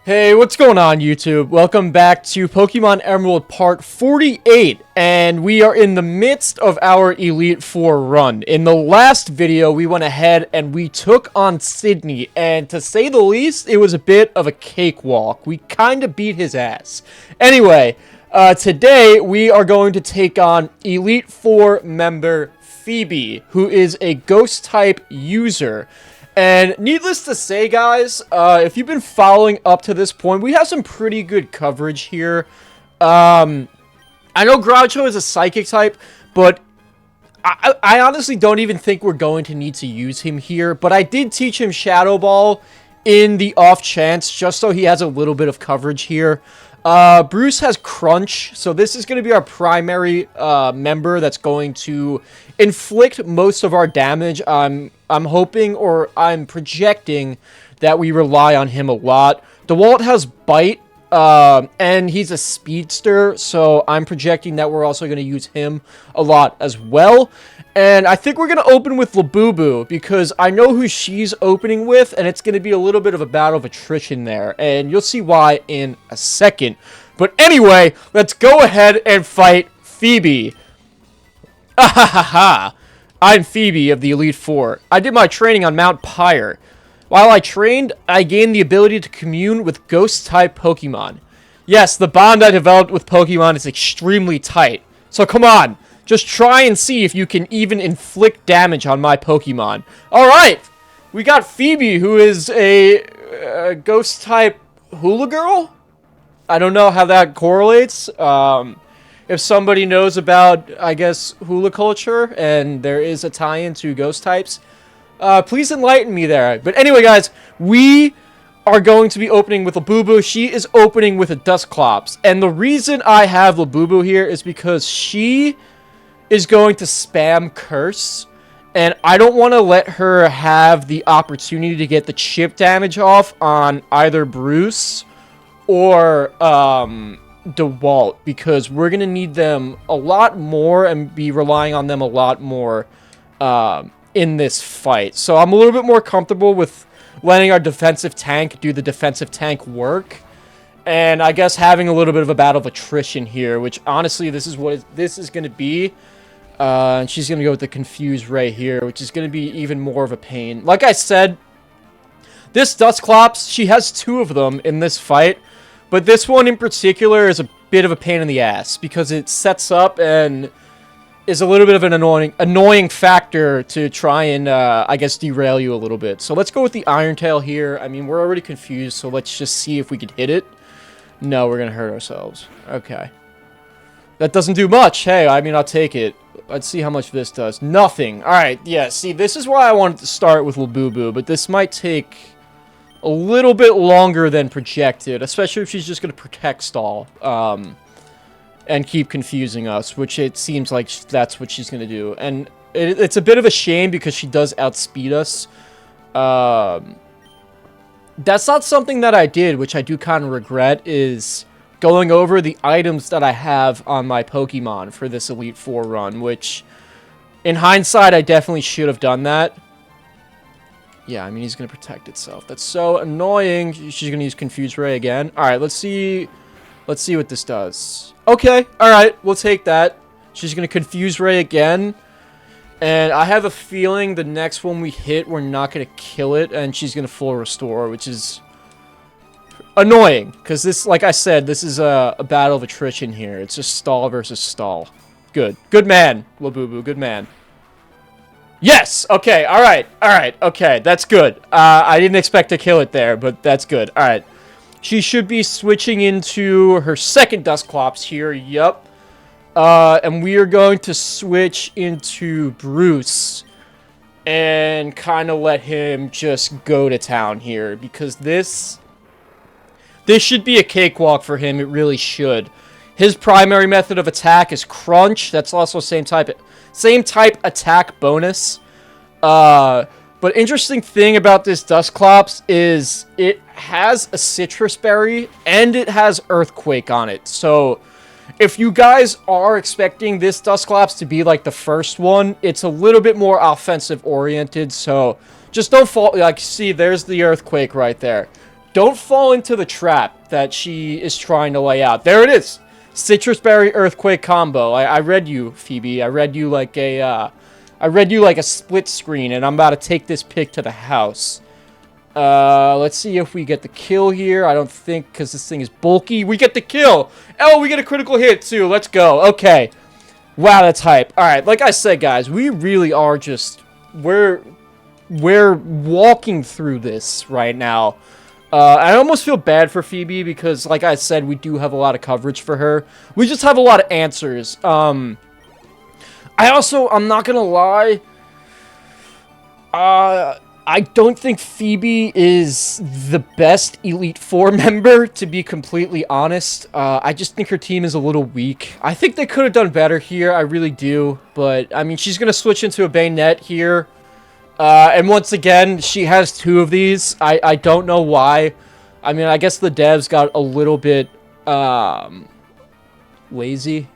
Hey, what's going on, YouTube? Welcome back to Pokemon Emerald Part 48, and we are in the midst of our Elite Four run. In the last video, we went ahead and we took on Sydney, and to say the least, it was a bit of a cakewalk. We kind of beat his ass. Anyway, today we are going to take on Elite Four member Phoebe, who is a Ghost-type user. And needless to say, guys, if you've been following up to this point, we have some pretty good coverage here. I know Groucho is a Psychic type, but I honestly don't even think we're going to need to use him here. But I did teach him Shadow Ball in the off chance, just so he has a little bit of coverage here. Bruce has Crunch, so this is going to be our primary member that's going to inflict most of our damage. I'm hoping, or I'm projecting, that we rely on him a lot. DeWalt has Bite, and he's a speedster, so I'm projecting that we're also going to use him a lot as well. And I think we're going to open with Labubu, because I know who she's opening with, and it's going to be a little bit of a battle of attrition there. And you'll see why in a second. But anyway, let's go ahead and fight Phoebe. Ahahaha. I'm Phoebe of the Elite Four. I did my training on Mount Pyre. While I trained, I gained the ability to commune with Ghost-type Pokemon. Yes, the bond I developed with Pokemon is extremely tight. So come on, just try and see if you can even inflict damage on my Pokemon. Alright, we got Phoebe, who is a Ghost-type hula girl? I don't know how that correlates. If somebody knows about, I guess, hula culture, and there is a tie-in to ghost types, please enlighten me there. But anyway, guys, we are going to be opening with Labubu. She is opening with a Dusclops. And the reason I have Labubu here is because she is going to spam Curse. And I don't want to let her have the opportunity to get the chip damage off on either Bruce or DeWalt, because we're going to need them a lot more and be relying on them a lot more in this fight. So I'm a little bit more comfortable with letting our defensive tank do the defensive tank work. And I guess having a little bit of a battle of attrition here, which honestly, this is what this is going to be. And she's going to go with the Confuse Ray here, which is going to be even more of a pain. Like I said, this Dusclops, she has two of them in this fight. But this one in particular is a bit of a pain in the ass, because it sets up and is a little bit of an annoying factor to try and, I guess, derail you a little bit. So let's go with the Iron Tail here. I mean, we're already confused, so let's just see if we can hit it. No, we're going to hurt ourselves. Okay. That doesn't do much. Hey, I mean, I'll take it. Let's see how much this does. Nothing. All right, yeah, see, this is why I wanted to start with Labubu, but this might take a little bit longer than projected, especially if she's just going to Protect Stall and keep confusing us, which it seems like that's what she's going to do. And it's a bit of a shame because she does outspeed us. That's not something that I did, which I do kind of regret, is going over the items that I have on my Pokemon for this Elite Four run, which in hindsight, I definitely should have done that. Yeah, I mean, he's going to protect itself. That's so annoying. She's going to use Confuse Ray again. All right, let's see what this does. Okay, all right, we'll take that. She's going to Confuse Ray again. And I have a feeling the next one we hit, we're not going to kill it, and she's going to full restore, which is annoying. Because this, like I said, this is a battle of attrition here. It's just stall versus stall. Good. Good man, Labubu. Good man. Yes! Okay, alright, okay, that's good. I didn't expect to kill it there, but that's good. Alright. She should be switching into her second Dusclops here, yup. And we are going to switch into Bruce and kind of let him just go to town here, because this should be a cakewalk for him. It really should. His primary method of attack is Crunch. That's also same type attack bonus. But interesting thing about this Dusclops is it has a Citrus Berry and it has Earthquake on it. So if you guys are expecting this Dusclops to be like the first one, it's a little bit more offensive oriented. So just don't fall. Like, see, there's the Earthquake right there. Don't fall into the trap that she is trying to lay out. There it is. Citrus Berry Earthquake combo. I read you, Phoebe. I read you like a split screen, and I'm about to take this pick to the house. Let's see if we get the kill here. I don't think, because this thing is bulky. We get the kill. Oh, we get a critical hit, too. Let's go. Okay. Wow, that's hype. All right, like I said, guys, we really are just... We're walking through this right now. I almost feel bad for Phoebe because, like I said, we do have a lot of coverage for her. We just have a lot of answers. I'm not gonna lie, I don't think Phoebe is the best Elite Four member, to be completely honest. I just think her team is a little weak. I think they could have done better here, I really do. But, I mean, she's gonna switch into a Bayonet here. And once again, she has 2 of these. I don't know why. I mean, I guess the devs got a little bit, lazy,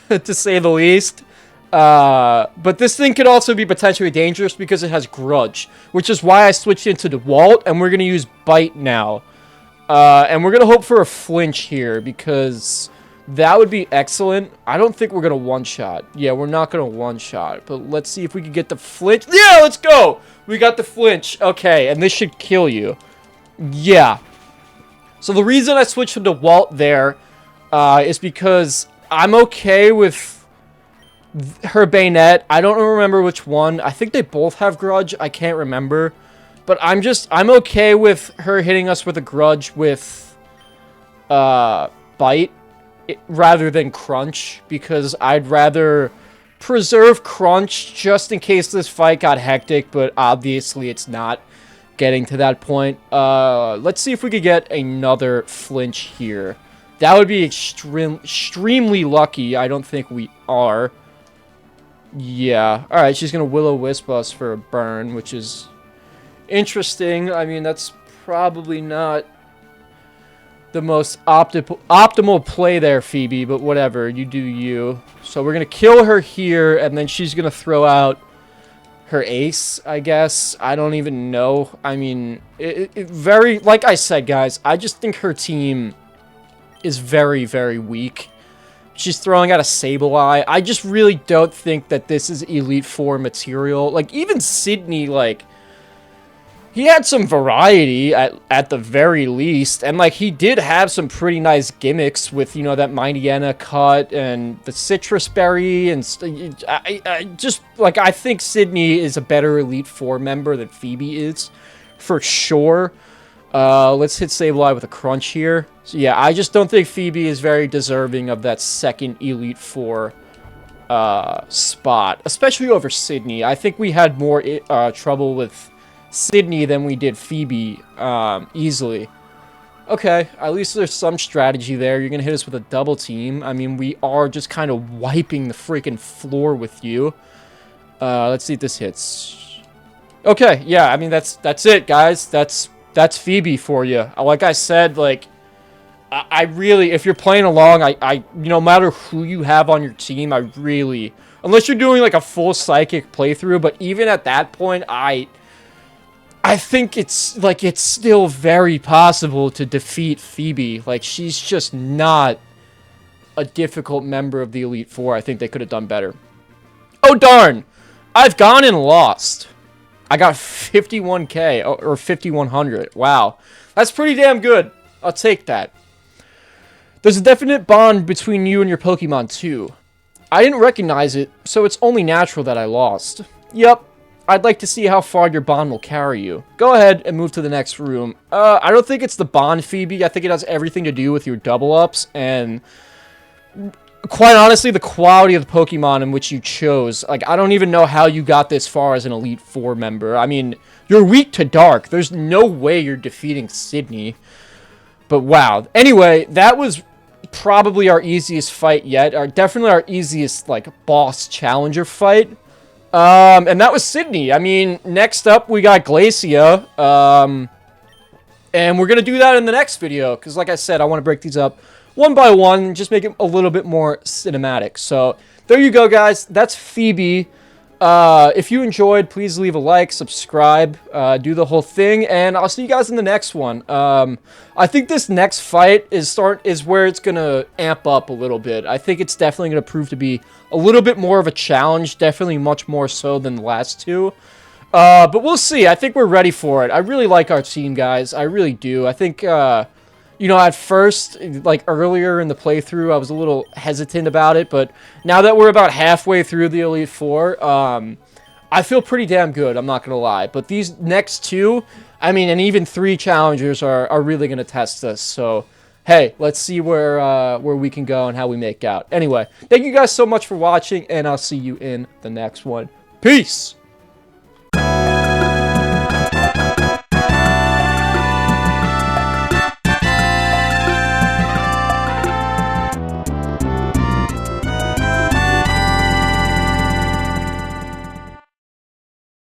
to say the least. But this thing could also be potentially dangerous because it has Grudge, which is why I switched into DeWalt, and we're going to use Bite now. And we're going to hope for a flinch here because that would be excellent. I don't think we're going to one-shot. Yeah, we're not going to one-shot, but let's see if we can get the flinch. Yeah, let's go! We got the flinch. Okay, and this should kill you. Yeah. So the reason I switched to DeWalt there is because I'm okay with her Bayonet. I don't remember which one. I think they both have Grudge. I can't remember. But I'm okay with her hitting us with a Grudge with Bite rather than Crunch, because I'd rather preserve Crunch just in case this fight got hectic, but obviously it's not getting to that point. Let's see if we could get another flinch here. That would be extremely lucky. I don't think we are. Yeah. Alright, she's going to Will-O-Wisp us for a burn, which is interesting. I mean, that's probably not the most optimal play there, Phoebe, but whatever. You do you. So we're going to kill her here, and then she's going to throw out her ace, I guess. I don't even know. I mean, like I said, guys, I just think her team is very, very weak. She's throwing out a Sableye. I just really don't think that this is Elite Four material. Like, even Sydney, like, he had some variety at the very least. And, like, he did have some pretty nice gimmicks with, you know, that Mightyena cut and the Citrus Berry. And I just, like, I think Sydney is a better Elite Four member than Phoebe is, for sure. Let's hit Sableye with a Crunch here. So, yeah, I just don't think Phoebe is very deserving of that second Elite Four spot, especially over Sydney. I think we had more trouble with Sydney than we did Phoebe, easily. Okay, at least there's some strategy there. You're gonna hit us with a double team. I mean, we are just kind of wiping the freaking floor with you. Let's see if this hits. Okay, yeah, I mean, that's it, guys. That's Phoebe for you. Like I said, like, I really, if you're playing along, no matter who you have on your team, I really, unless you're doing, like, a full Psychic playthrough, but even at that point, I think it's still very possible to defeat Phoebe. Like, she's just not a difficult member of the Elite Four. I think they could have done better. Oh, darn! I've gone and lost. I got 51k, or 5100. Wow. That's pretty damn good. I'll take that. There's a definite bond between you and your Pokemon, too. I didn't recognize it, so it's only natural that I lost. Yep. I'd like to see how far your bond will carry you. Go ahead and move to the next room. I don't think it's the bond, Phoebe. I think it has everything to do with your double-ups, and quite honestly, the quality of the Pokemon in which you chose. Like, I don't even know how you got this far as an Elite Four member. I mean, you're weak to Dark. There's no way you're defeating Sydney. But wow. Anyway, that was probably our easiest fight yet. Definitely our easiest, like, boss challenger fight. And that was Sydney. I mean, next up, we got Glacia. And we're going to do that in the next video. Because, like I said, I want to break these up one by one, just make it a little bit more cinematic. So, there you go, guys. That's Phoebe. If you enjoyed, please leave a like, subscribe, do the whole thing, and I'll see you guys in the next one. I think this next fight is where it's gonna amp up a little bit. I think it's definitely gonna prove to be a little bit more of a challenge, definitely much more so than the last two. But we'll see. I think we're ready for it. I really like our team, guys. I really do. I think, you know, at first, like earlier in the playthrough, I was a little hesitant about it, but now that we're about halfway through the Elite Four, I feel pretty damn good, I'm not going to lie. But these next two, I mean, and even 3 challengers are really going to test us. So, hey, let's see where we can go and how we make out. Anyway, thank you guys so much for watching, and I'll see you in the next one. Peace!